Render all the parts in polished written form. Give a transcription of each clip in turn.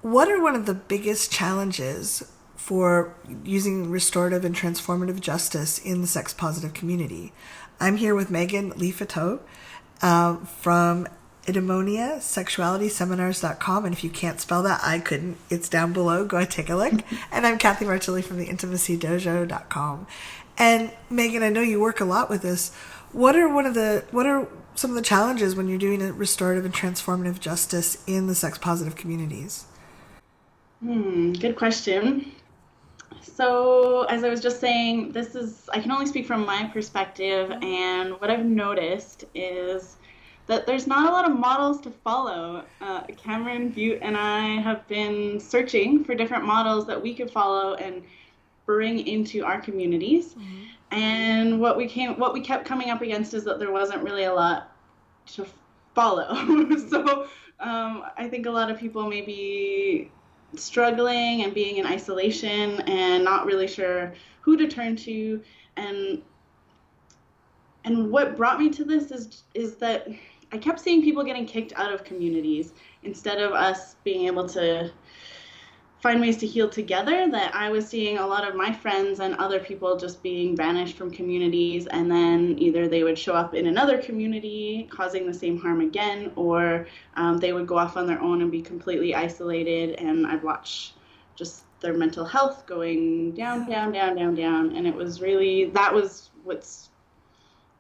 What are one of the biggest challenges for using restorative and transformative justice in the sex positive community? I'm here with Meagan Leafateau from idemoniasexualityseminars.com. And if you can't spell that, I couldn't. It's down below. Go ahead, take a look. And I'm Kathy Martilli from the intimacydojo.com. And Meagan, I know you work a lot with this. What are some of the challenges when you're doing a restorative and transformative justice in the sex positive communities? Good question. So, as I was just saying, I can only speak from my perspective, and what I've noticed is that there's not a lot of models to follow. Cameron Butte and I have been searching for different models that we could follow and bring into our communities. And what we kept coming up against is that there wasn't really a lot to follow. So, I think a lot of people maybe struggling and being in isolation and not really sure who to turn to. And what brought me to this is that I kept seeing people getting kicked out of communities instead of us being able to find ways to heal together. That I was seeing a lot of my friends and other people just being banished from communities, and then either they would show up in another community causing the same harm again, or they would go off on their own and be completely isolated, and I'd watch just their mental health going down, down, down, down, down. And that was what's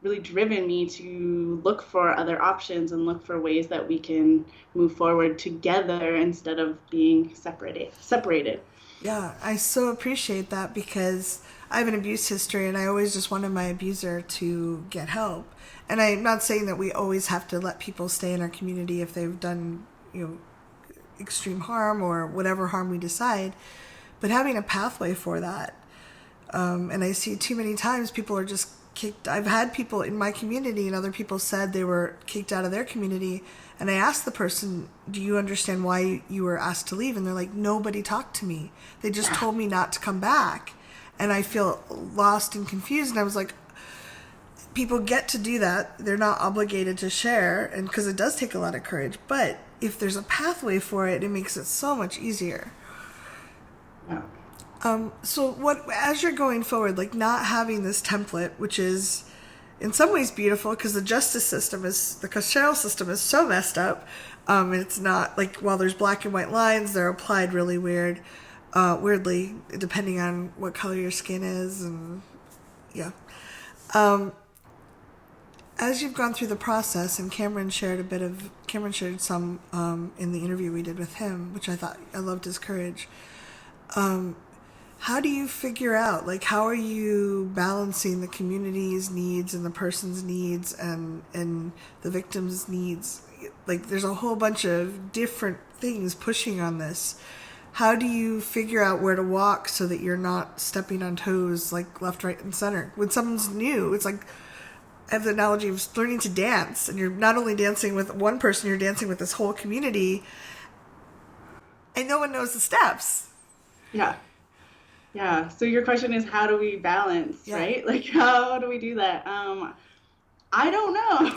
really driven me to look for other options and look for ways that we can move forward together instead of being separated. Yeah, I so appreciate that because I have an abuse history and I always just wanted my abuser to get help. And I'm not saying that we always have to let people stay in our community if they've done, extreme harm or whatever harm we decide, but having a pathway for that. And I see too many times people are just kicked. I've had people in my community and other people said they were kicked out of their community. And I asked the person, do you understand why you were asked to leave? And they're like, nobody talked to me. They just told me not to come back. And I feel lost and confused. And I was like, people get to do that. They're not obligated to share. And because it does take a lot of courage. But if there's a pathway for it, it makes it so much easier. Yeah. So what, as you're going forward, like not having this template, which is in some ways beautiful because the carceral system is so messed up. It's not like, while there's black and white lines, they're applied really weirdly, depending on what color your skin is. And yeah. As you've gone through the process, and Cameron shared some in the interview we did with him, which I loved his courage. How do you figure out, like, how are you balancing the community's needs and the person's needs and the victim's needs? Like, there's a whole bunch of different things pushing on this. How do you figure out where to walk so that you're not stepping on toes, like, left, right, and center? When someone's new, it's like, I have the analogy of learning to dance, and you're not only dancing with one person, you're dancing with this whole community, and no one knows the steps. Yeah. Yeah. So your question is, how do we balance, Yeah. right? Like, how do we do that? I don't know.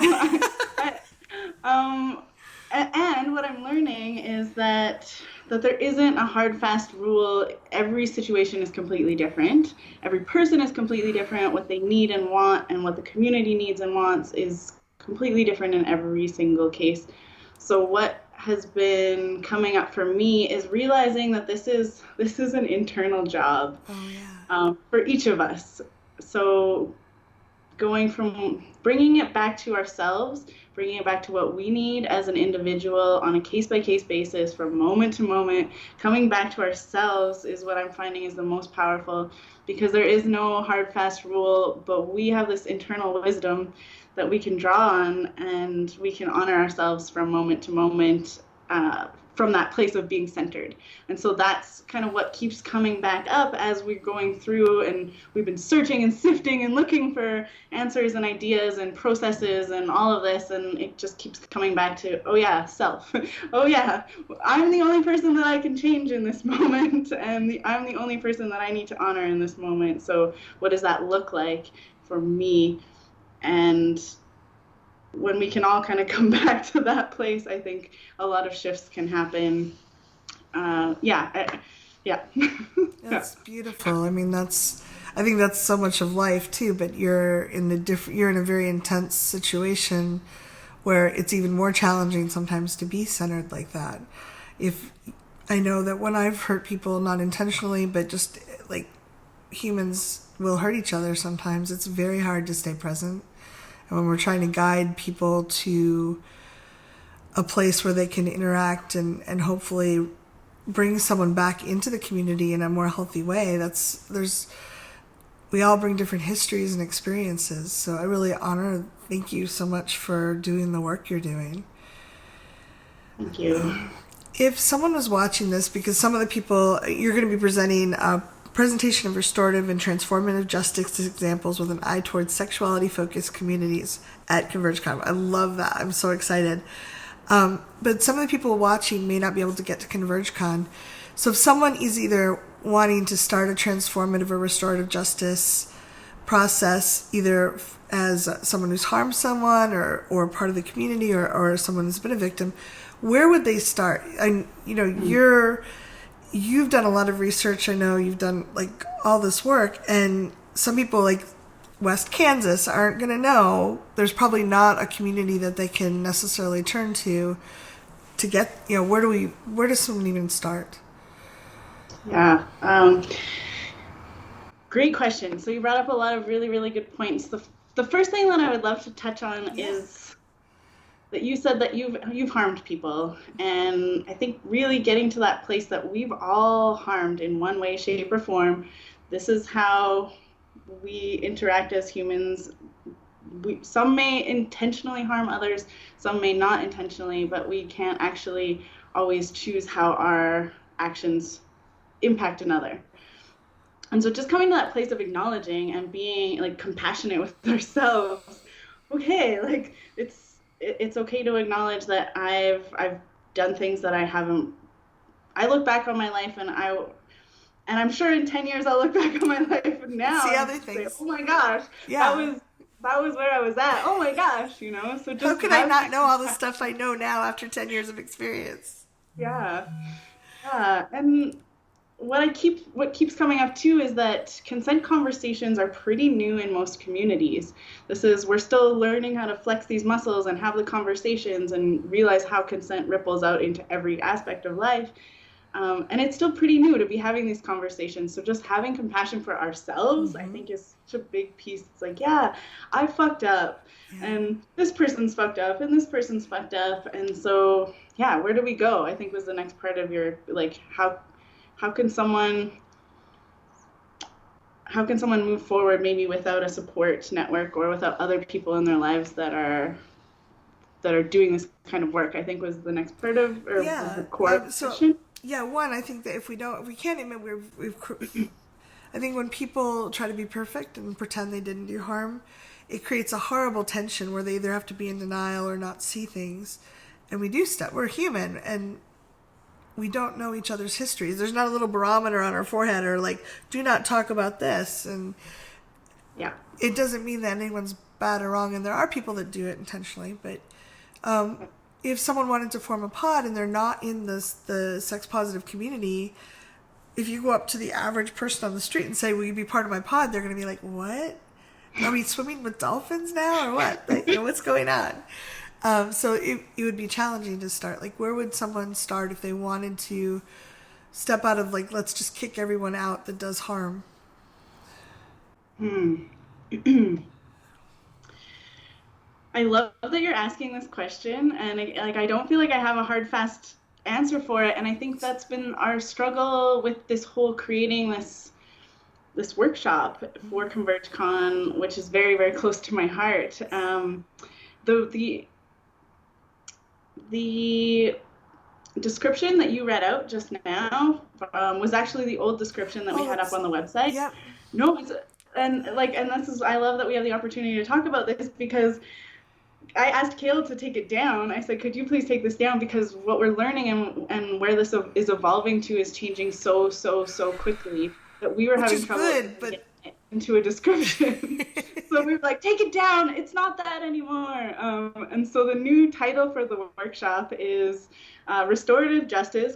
And what I'm learning is that there isn't a hard, fast rule. Every situation is completely different. Every person is completely different. What they need and want, and what the community needs and wants, is completely different in every single case. So what has been coming up for me is realizing that this is an internal job, Oh, yeah. for each of us. So going from bringing it back to ourselves, bringing it back to what we need as an individual on a case-by-case basis from moment to moment, coming back to ourselves is what I'm finding is the most powerful, because there is no hard, fast rule, but we have this internal wisdom that we can draw on, and we can honor ourselves from moment to moment, from that place of being centered. And so that's kind of what keeps coming back up as we're going through, and we've been searching and sifting and looking for answers and ideas and processes and all of this, and it just keeps coming back to, oh yeah, self. Oh yeah, I'm the only person that I can change in this moment, and I'm the only person that I need to honor in this moment. So what does that look like for me? And when we can all kind of come back to that place, I think a lot of shifts can happen Yeah. Yeah. That's beautiful. I mean, I think that's so much of life too, but you're in a very intense situation where it's even more challenging sometimes to be centered like that. If I know that when I've hurt people, not intentionally, but just like humans will hurt each other sometimes, it's very hard to stay present. And when we're trying to guide people to a place where they can interact and hopefully bring someone back into the community in a more healthy way, we all bring different histories and experiences. So I really thank you so much for doing the work you're doing. Thank you. If someone was watching this, because some of the people, you're going to be presenting a presentation of restorative and transformative justice examples with an eye towards sexuality-focused communities at ConvergeCon. I love that. I'm so excited. But some of the people watching may not be able to get to ConvergeCon. So if someone is either wanting to start a transformative or restorative justice process, either as someone who's harmed someone or part of the community or someone who's been a victim, where would they start? And you've done a lot of research. I know you've done like all this work, and some people like West Kansas aren't going to know. There's probably not a community that they can necessarily turn to get, where does someone even start? Yeah. Great question. So you brought up a lot of really, really good points. The first thing that I would love to touch on is that you said that you've harmed people, and I think really getting to that place that we've all harmed in one way, shape, or form. This is how we interact as humans. Some may intentionally harm others, some may not intentionally, but we can't actually always choose how our actions impact another. And so just coming to that place of acknowledging and being like compassionate with ourselves. Okay, like it's okay to acknowledge that I've done things that I haven't. I look back on my life and I'm sure in 10 years I'll look back on my life now see other and things. say, oh my gosh, that was where I was at. Oh my gosh, So just how could I not know all the stuff I know now after 10 years of experience? Yeah, and what keeps coming up too is that consent conversations are pretty new in most communities. We're still learning how to flex these muscles and have the conversations and realize how consent ripples out into every aspect of life. And it's still pretty new to be having these conversations. So just having compassion for ourselves, I think, is such a big piece. It's like, yeah, I fucked up, and this person's fucked up, and this person's fucked up. And so, yeah, where do we go? I think was the next part of your, like, how can someone move forward maybe without a support network or without other people in their lives that are doing this kind of work, I think was the next part of, or the core question. One, I think that if we can't admit I think when people try to be perfect and pretend they didn't do harm, it creates a horrible tension where they either have to be in denial or not see things. And we're human, and we don't know each other's histories. There's not a little barometer on our forehead or like, do not talk about this. And it doesn't mean that anyone's bad or wrong. And there are people that do it intentionally, but if someone wanted to form a pod and they're not in the sex positive community, if you go up to the average person on the street and say, will you be part of my pod? They're going to be like, what? Are we swimming with dolphins now or what? Like, what's going on? So it would be challenging to start. Like, where would someone start if they wanted to step out of, like, let's just kick everyone out that does harm? I love that you're asking this question, and I don't feel like I have a hard, fast answer for it. And I think that's been our struggle with this whole creating this workshop for ConvergeCon, which is very, very close to my heart. The description that you read out just now was actually the old description that we had up on the website. Yeah. No, and I love that we have the opportunity to talk about this, because I asked Caleb to take it down. I said, could you please take this down, because what we're learning and where this is evolving to is changing so quickly that we were having trouble getting into a description. So we were like, take it down. It's not that anymore. And so the new title for the workshop is Restorative Justice, ?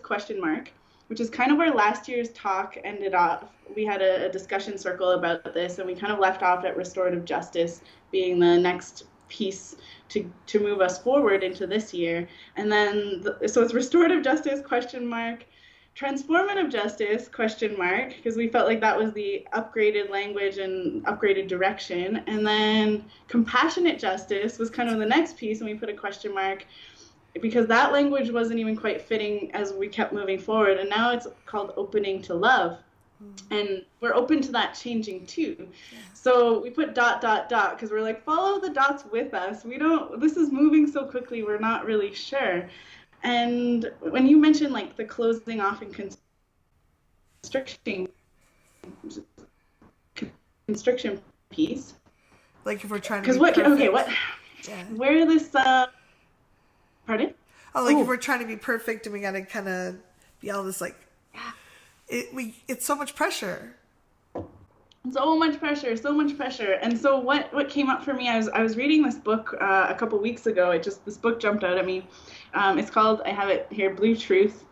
which is kind of where last year's talk ended off. We had a discussion circle about this, and we kind of left off at restorative justice being the next piece to move us forward into this year. And then, so it's restorative justice, question mark, transformative justice, question mark, because we felt like that was the upgraded language and upgraded direction. And then compassionate justice was kind of the next piece, and we put a question mark because that language wasn't even quite fitting as we kept moving forward. And now it's called opening to love. And we're open to that changing too. Yeah. So we put ... because we're like, follow the dots with us. This is moving so quickly, we're not really sure. And when you mentioned like the closing off and constriction piece. Like if we're trying to be perfect. Where this, pardon? Oh, like if we're trying to be perfect and we got to kind of be all this like, it's so much pressure. So much pressure. And so what came up for me, I was reading this book a couple weeks ago. This book jumped out at me. It's called, I have it here, Blue Truth.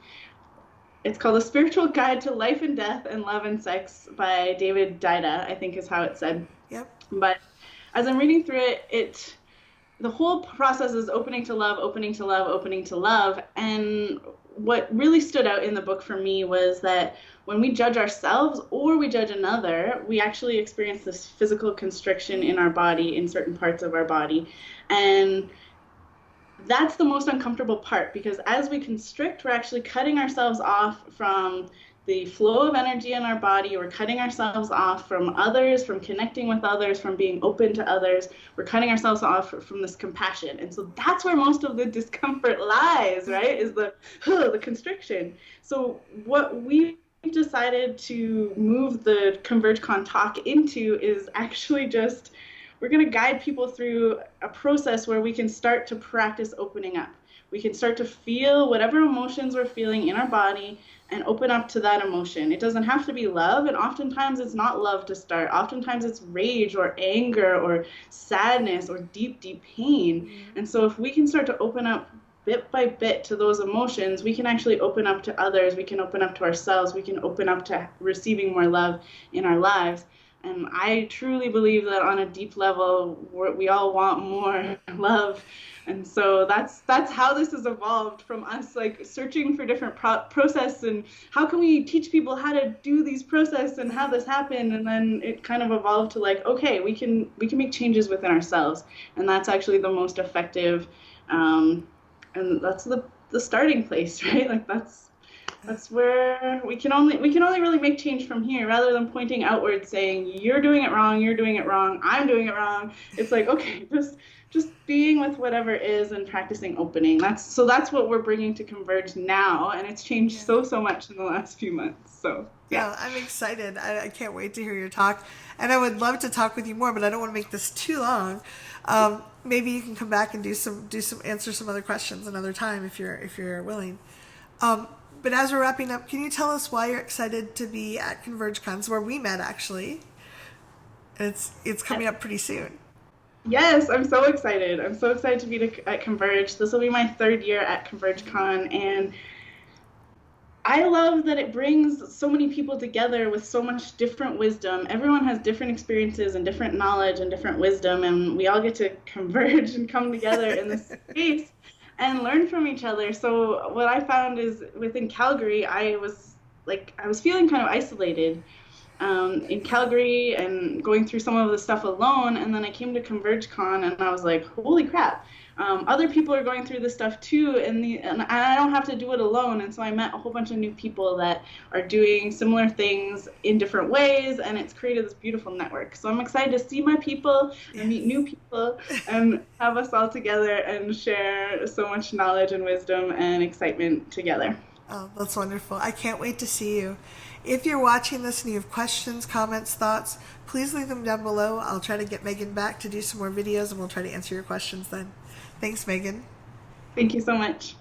It's called A Spiritual Guide to Life and Death and Love and Sex by David Dida, I think is how it's said. Yep. But as I'm reading through it, the whole process is opening to love, opening to love, opening to love. And what really stood out in the book for me was that when we judge ourselves or we judge another, we actually experience this physical constriction in our body, in certain parts of our body. And that's the most uncomfortable part, because as we constrict, we're actually cutting ourselves off from the flow of energy in our body. We're cutting ourselves off from others, from connecting with others, from being open to others. We're cutting ourselves off from this compassion. And so that's where most of the discomfort lies, right? Is the constriction. So what we decided to move the ConvergeCon talk into is actually just, we're going to guide people through a process where we can start to practice opening up. We can start to feel whatever emotions we're feeling in our body and open up to that emotion. It doesn't have to be love, and oftentimes it's not love to start. Oftentimes it's rage or anger or sadness or deep, deep pain. Mm-hmm. And so if we can start to open up bit by bit to those emotions, we can actually open up to others. We can open up to ourselves. We can open up to receiving more love in our lives. And I truly believe that on a deep level, we all want more love. And so that's how this has evolved, from us like searching for different process and how can we teach people how to do these process and how this happened. And then it kind of evolved to like, okay, we can make changes within ourselves. And that's actually the most effective. And that's the starting place, right? Like that's where we can only really make change from here, rather than pointing outward saying you're doing it wrong, I'm doing it wrong. It's like, okay, just being with whatever is and practicing opening. That's what we're bringing to Converge now, and it's changed so much in the last few months. So yeah, I'm excited. I can't wait to hear your talk, and I would love to talk with you more, but I don't want to make this too long. Maybe you can come back and answer some other questions another time if you're willing. But as we're wrapping up, can you tell us why you're excited to be at ConvergeCon? It's where we met, actually. It's coming up pretty soon. Yes, I'm so excited. I'm so excited to be at Converge. This will be my 3rd year at ConvergeCon, and I love that it brings so many people together with so much different wisdom. Everyone has different experiences and different knowledge and different wisdom, and we all get to converge and come together in this space and learn from each other. So what I found is within Calgary, I was feeling kind of isolated in Calgary and going through some of the stuff alone. And then I came to ConvergeCon and I was like, holy crap, other people are going through this stuff too, and I don't have to do it alone. And so I met a whole bunch of new people that are doing similar things in different ways, and it's created this beautiful network. So I'm excited to see my people and meet new people and have us all together and share so much knowledge and wisdom and excitement together. Oh, that's wonderful. I can't wait to see you. If you're watching this and you have questions, comments, thoughts, please leave them down below. I'll try to get Meagan back to do some more videos, and we'll try to answer your questions then. Thanks, Meagan. Thank you so much.